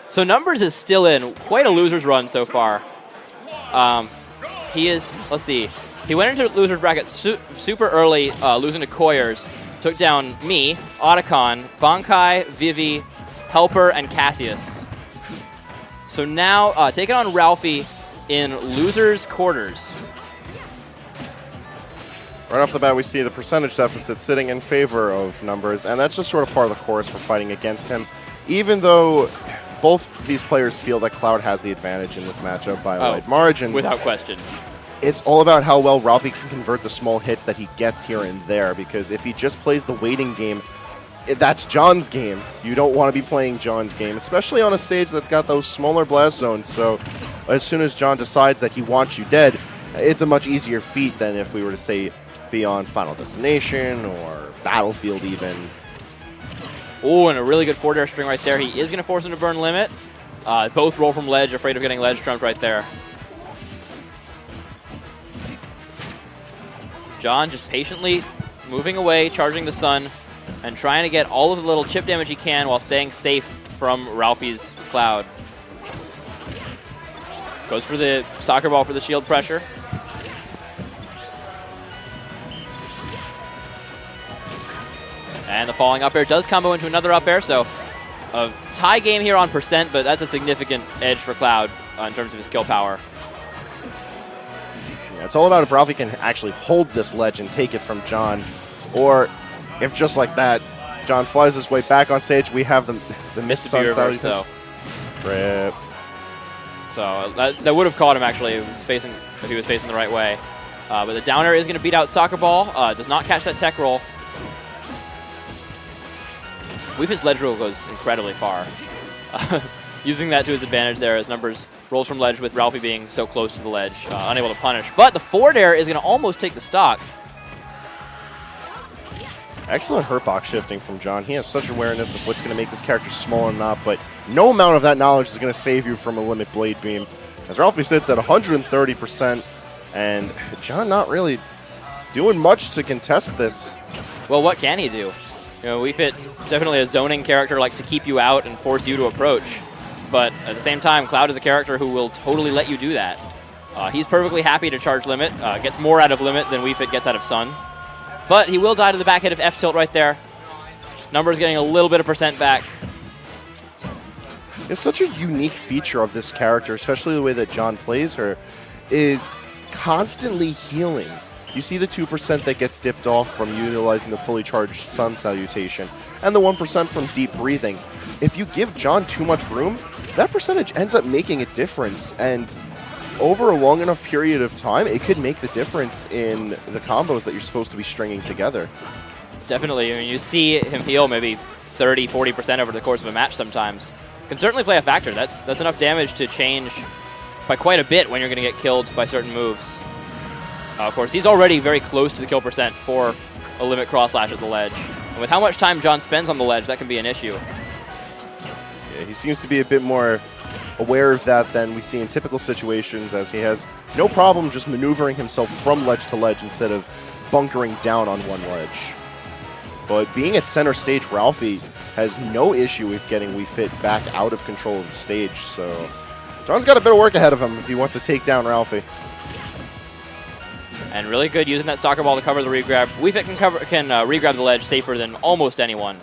So Numbers is still in quite a loser's run so far. He is, let's see, he went into loser's bracket super early, losing to Koyers. Took down me, Otacon, Bankai, Vivi, Helper, and Cassius. So now taking on Ralphie in loser's quarters. Right off the bat, we see the percentage deficit sitting in favor of Numbers, and that's just sort of part of the course for fighting against him. Even though both these players feel that Cloud has the advantage in this matchup by a wide margin. Without question. It's all about how well Ralphie can convert the small hits that he gets here and there, because if he just plays the waiting game, that's John's game. You don't want to be playing John's game, especially on a stage that's got those smaller blast zones. So as soon as John decides that he wants you dead, it's a much easier feat than if we were to say beyond Final Destination or Battlefield even. Oh, and a really good forward air string right there. He is going to force him to burn limit. Both roll from ledge, afraid of getting ledge trumped right there. John just patiently moving away, charging the sun, and trying to get all of the little chip damage he can while staying safe from Ralphie's Cloud. Goes for the soccer ball for the shield pressure. And the falling up air does combo into another up air, so a tie game here on percent, but that's a significant edge for Cloud in terms of his kill power. Yeah, it's all about if Ralphie can actually hold this ledge and take it from John, or if just like that, John flies his way back on stage, we have the missed sun though. Rip. So that would have caught him actually if he was facing the right way. But the down air is going to beat out soccer ball. Does not catch that tech roll. Weave's ledge roll goes incredibly far. Using that to his advantage there as Numbers rolls from ledge with Ralphie being so close to the ledge, unable to punish. But the forward air is going to almost take the stock. Excellent hurt box shifting from John. He has such awareness of what's going to make this character small or not, but no amount of that knowledge is going to save you from a limit blade beam. As Ralphie sits at 130%, and John not really doing much to contest this. Well, what can he do? You know, Weefit's definitely a zoning character, likes to keep you out and force you to approach. But at the same time, Cloud is a character who will totally let you do that. He's perfectly happy to charge limit, gets more out of limit than Weefit gets out of Sun. But he will die to the back hit of F tilt right there. Numbers getting a little bit of percent back. It's such a unique feature of this character, especially the way that John plays her, is constantly healing. You see the 2% that gets dipped off from utilizing the fully charged Sun Salutation, and the 1% from deep breathing. If you give John too much room, that percentage ends up making a difference, and over a long enough period of time, it could make the difference in the combos that you're supposed to be stringing together. Definitely. I mean, you see him heal maybe 30, 40% over the course of a match sometimes. Can certainly play a factor. That's enough damage to change by quite a bit when you're going to get killed by certain moves. Of course, he's already very close to the kill percent for a limit cross slash at the ledge. And with how much time John spends on the ledge, that can be an issue. Yeah, he seems to be a bit more aware of that than we see in typical situations, as he has no problem just maneuvering himself from ledge to ledge instead of bunkering down on one ledge. But being at center stage, Ralphie has no issue with getting Weefit back out of control of the stage, so John's got a bit of work ahead of him if he wants to take down Ralphie. And really good using that soccer ball to cover the regrab. Weefit can regrab the ledge safer than almost anyone.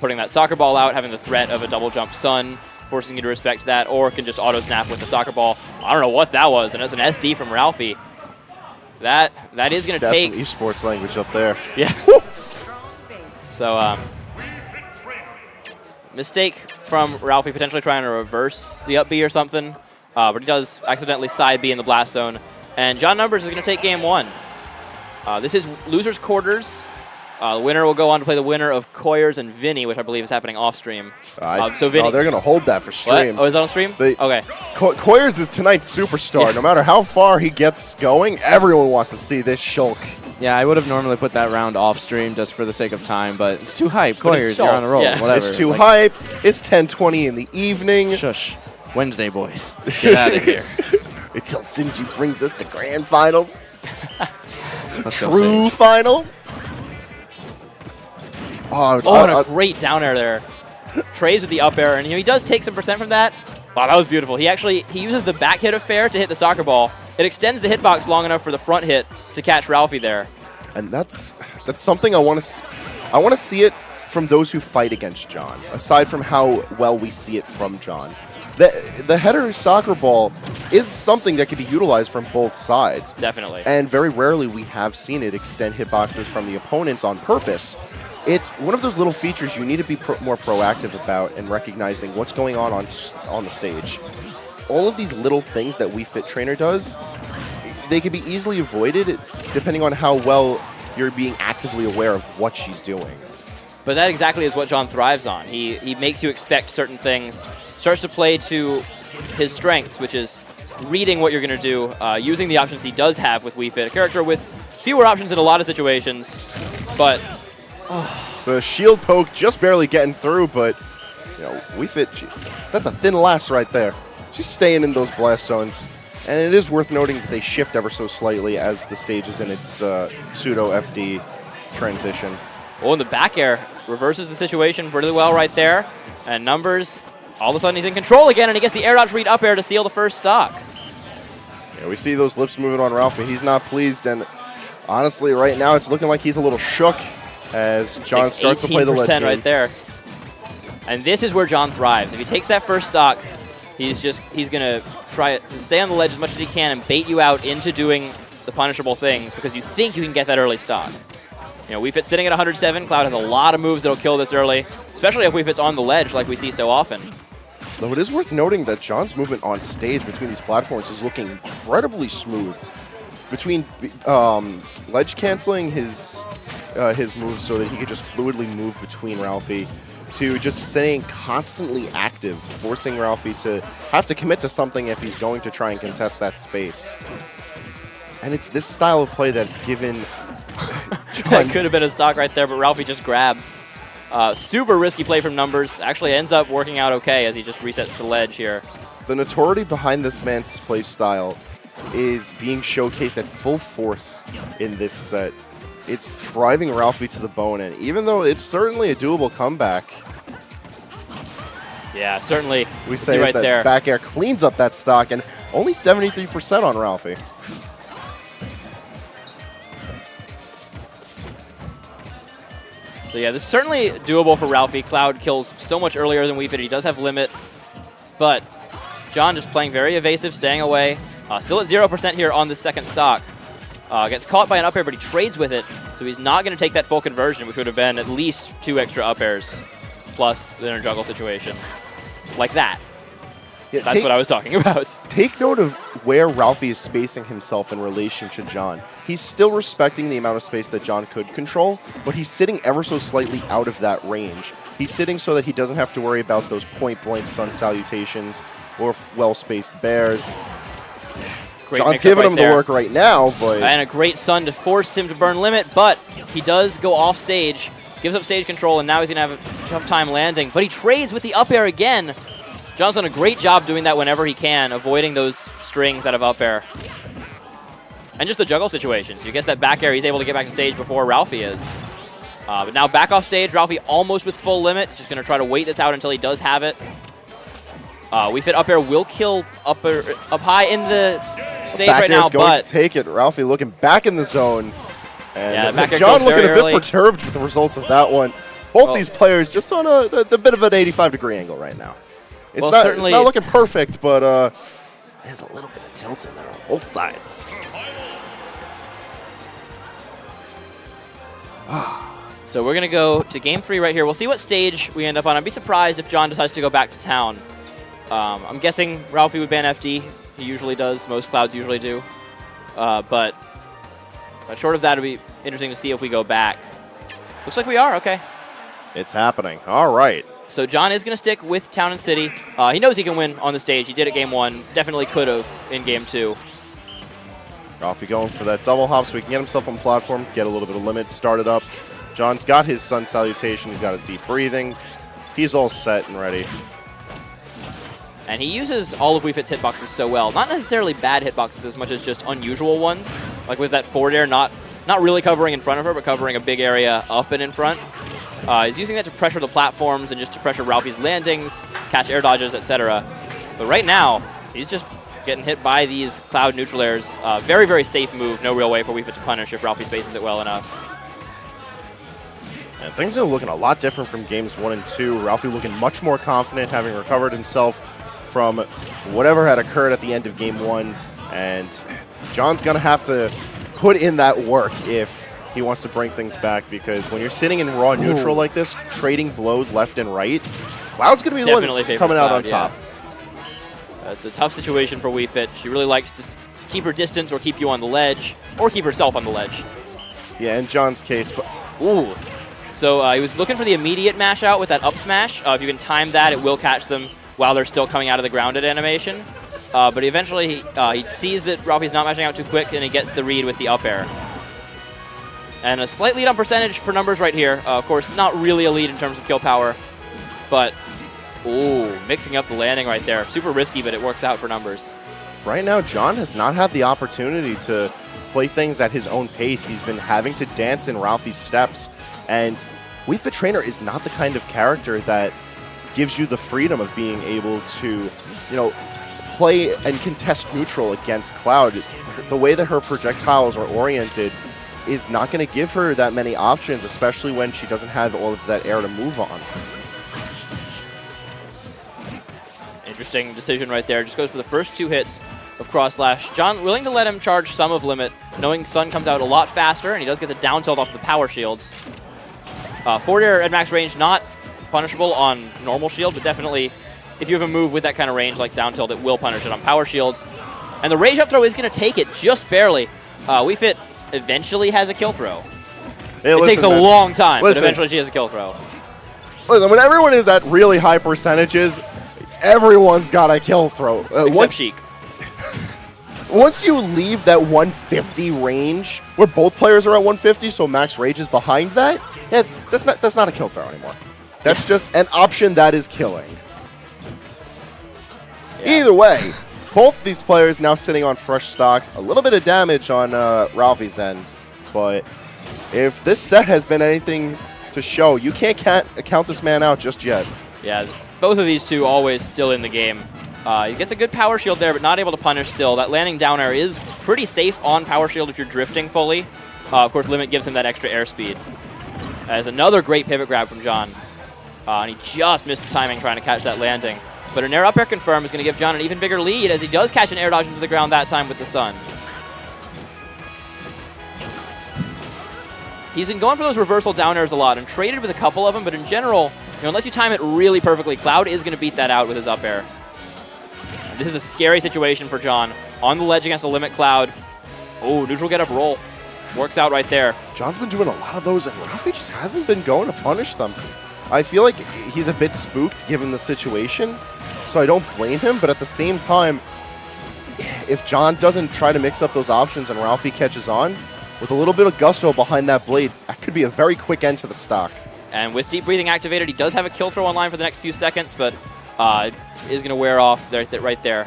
Putting that soccer ball out, having the threat of a double jump Sun, forcing you to respect that, or can just auto snap with the soccer ball. I don't know what that was, and it's an SD from Ralphie. That is going to take... That's some esports language up there. Yeah. So, mistake from Ralphie, potentially trying to reverse the up B or something, but he does accidentally side B in the blast zone. And John Numbers is going to take game one. This is loser's quarters. The winner will go on to play the winner of Koyers and Vinny, which I believe is happening off stream. So Vinny, they're going to hold that for stream. What? Oh, is that on stream? Okay. Koyers is tonight's superstar. No matter how far he gets going, everyone wants to see this shulk. Yeah, I would have normally put that round off stream just for the sake of time, but it's too hype. Koyers, you're on a roll. Yeah. Whatever. It's too hype. It's 10:20 in the evening. Shush. Wednesday, boys. Get out of here. Until Sinji brings us to grand finals. True finals. Oh, and a great down air there. trades with the up air, and he does take some percent from that. Wow, that was beautiful. He uses the back hit of fair to hit the soccer ball. It extends the hitbox long enough for the front hit to catch Ralphie there. And that's something I want to see it from those who fight against John, aside from how well we see it from John. The header soccer ball is something that can be utilized from both sides. Definitely. And very rarely we have seen it extend hitboxes from the opponents on purpose. It's one of those little features you need to be more proactive about in recognizing what's going on the stage. All of these little things that Wii Fit Trainer does, they can be easily avoided depending on how well you're being actively aware of what she's doing. But that exactly is what John thrives on. He makes you expect certain things, starts to play to his strengths, which is reading what you're going to do, using the options he does have with Wii Fit, a character with fewer options in a lot of situations, but... The shield poke just barely getting through, but Wii Fit, that's a thin lass right there. She's staying in those blast zones. And it is worth noting that they shift ever so slightly as the stage is in its pseudo-FD transition. Oh, and the back air reverses the situation really well right there. And Numbers, all of a sudden he's in control again, and he gets the air dodge read up air to seal the first stock. Yeah, we see those lips moving on Ralphie. He's not pleased, and honestly, right now it's looking like he's a little shook as John starts to play the ledge game. Right there. And this is where John thrives. If he takes that first stock, he's going to try to stay on the ledge as much as he can and bait you out into doing the punishable things because you think you can get that early stock. Wii Fit sitting at 107. Cloud has a lot of moves that'll kill this early, especially if Wii Fit's on the ledge like we see so often. Though it is worth noting that John's movement on stage between these platforms is looking incredibly smooth. Between ledge canceling his moves so that he could just fluidly move between Ralphie to just staying constantly active, forcing Ralphie to have to commit to something if he's going to try and contest that space. And it's this style of play that's given John... That could have been a stock right there, but Ralphie just grabs. Super risky play from Numbers. Actually ends up working out okay as he just resets to ledge here. The notoriety behind this man's play style is being showcased at full force in this set. It's driving Ralphie to the bone, and even though it's certainly a doable comeback, yeah, certainly. We say right that there. Back air cleans up that stock, and only 73% on Ralphie. So yeah, this is certainly doable for Ralphie. Cloud kills so much earlier than Wii Fit. He does have limit, but John just playing very evasive, staying away. Still at 0% here on the second stock. Gets caught by an up air, but he trades with it, so he's not going to take that full conversion, which would have been at least 2 extra up airs, plus the inner juggle situation. Like that. Yeah, that's what I was talking about. Take note of where Ralphie is spacing himself in relation to John. He's still respecting the amount of space that John could control, but he's sitting ever so slightly out of that range. He's sitting so that he doesn't have to worry about those point-blank sun salutations or well-spaced bears. Great John's giving him the work right now, but... And a great sun to force him to burn limit, but he does go off stage, gives up stage control, and now he's going to have a tough time landing. But he trades with the up air again. John's done a great job doing that whenever he can, avoiding those strings out of up air. And just the juggle situations. You get that back air, he's able to get back to stage before Ralphie is. But now back off stage, Ralphie almost with full limit. Just going to try to wait this out until he does have it. Wii Fit up air will kill up high in the stage right now, going to take it. Ralphie looking back in the zone. And yeah, John looking a bit perturbed with the results of that one. Both these players just on a bit of an 85-degree angle right now. It's not looking perfect, but there's a little bit of tilt in there on both sides. So we're going to go to Game 3 right here. We'll see what stage we end up on. I'd be surprised if John decides to go back to town. I'm guessing Ralphie would ban FD. He usually does. Most Clouds usually do. But short of that, it'll be interesting to see if we go back. Looks like we are. Okay. It's happening. All right. So John is going to stick with Town and City. He knows he can win on the stage. He did it Game 1. Definitely could have in Game 2. Ralphie going for that double hop so he can get himself on platform, get a little bit of limit, start it up. John's got his sun salutation. He's got his deep breathing. He's all set and ready. And he uses all of Wii Fit's hitboxes so well. Not necessarily bad hitboxes as much as just unusual ones. Like with that forward air, not really covering in front of her, but covering a big area up and in front. He's using that to pressure the platforms and just to pressure Ralphie's landings, catch air dodges, etc. But right now, he's just getting hit by these Cloud neutral airs. Very, very safe move. No real way for Wii Fit to punish if Ralphie spaces it well enough. And things are looking a lot different from games 1 and 2. Ralphie looking much more confident, having recovered himself from whatever had occurred at the end of game 1. And John's going to have to put in that work if he wants to bring things back, because when you're sitting in raw neutral like this, trading blows left and right, Cloud's going to be the one that's coming out on top. It's a tough situation for Wii Fit. She really likes to keep her distance or keep you on the ledge, or keep herself on the ledge. Yeah, in John's case. But ooh. So he was looking for the immediate mash out with that up smash. If you can time that, it will catch them while they're still coming out of the grounded animation. But eventually he sees that Ralphie's not mashing out too quick, and he gets the read with the up air. And a slight lead on percentage for numbers right here. Of course, not really a lead in terms of kill power, but ooh, mixing up the landing right there. Super risky, but it works out for numbers. Right now, John has not had the opportunity to play things at his own pace. He's been having to dance in Ralphie's steps. And Wii Fit Trainer is not the kind of character that gives you the freedom of being able to, play and contest neutral against Cloud. The way that her projectiles are oriented is not going to give her that many options, especially when she doesn't have all of that air to move on. Interesting decision right there. Just goes for the first 2 hits of cross slash. John willing to let him charge some of limit, knowing Sun comes out a lot faster, and he does get the down tilt off the power shields. Forward air at max range, not punishable on normal shield, but definitely if you have a move with that kind of range like down tilt, it will punish it on power shields. And the rage up throw is going to take it just barely. Wii Fit eventually has a kill throw. Hey, it takes a long time, but eventually she has a kill throw. Listen, when everyone is at really high percentages, everyone's got a kill throw. Except Sheik. Once you leave that 150 range, where both players are at 150, so max rage is behind that, yeah, that's not a kill throw anymore. That's just an option that is killing. Yeah. Either way, both these players now sitting on fresh stocks. A little bit of damage on Ralphie's end, but if this set has been anything to show, you can't count this man out just yet. Yeah, both of these two always still in the game. He gets a good power shield there, but not able to punish still. That landing down air is pretty safe on power shield if you're drifting fully. Of course, limit gives him that extra airspeed. As another great pivot grab from John. And he just missed the timing trying to catch that landing. But an air up air confirm is going to give John an even bigger lead, as he does catch an air dodge into the ground that time with the Sun. He's been going for those reversal down airs a lot and traded with a couple of them, but in general, unless you time it really perfectly, Cloud is going to beat that out with his up air. And this is a scary situation for John. On the ledge against a limit Cloud. Oh, neutral get up roll. Works out right there. John's been doing a lot of those, and Ralphie just hasn't been going to punish them. I feel like he's a bit spooked given the situation, so I don't blame him, but at the same time, if John doesn't try to mix up those options and Ralphie catches on, with a little bit of gusto behind that blade, that could be a very quick end to the stock. And with deep breathing activated, he does have a kill throw online for the next few seconds, but is going to wear off right there.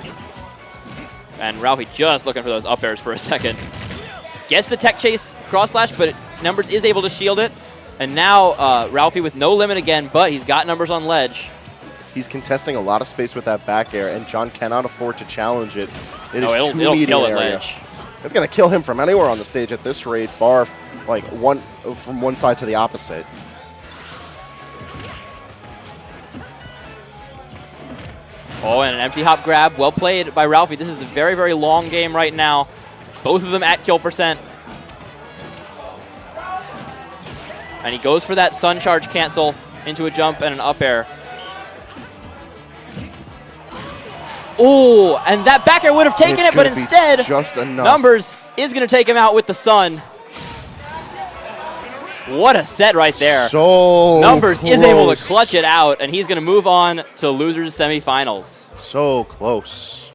And Ralphie just looking for those up airs for a second. Gets the tech chase cross slash, but Numbers is able to shield it. And now Ralphie with no limit again, but he's got Numbers on ledge. He's contesting a lot of space with that back air, and John cannot afford to challenge it. It'll kill it ledge. It's going to kill him from anywhere on the stage at this rate, bar like from one side to the opposite. Oh, and an empty hop grab. Well played by Ralphie. This is a very, very long game right now. Both of them at kill percent. And he goes for that Sun charge cancel into a jump and an up air. Oh, and that back air would have taken it, but instead, just enough. Numbers is going to take him out with the Sun. What a set right there. So Numbers close. Is able to clutch it out, and he's going to move on to losers semifinals. So close.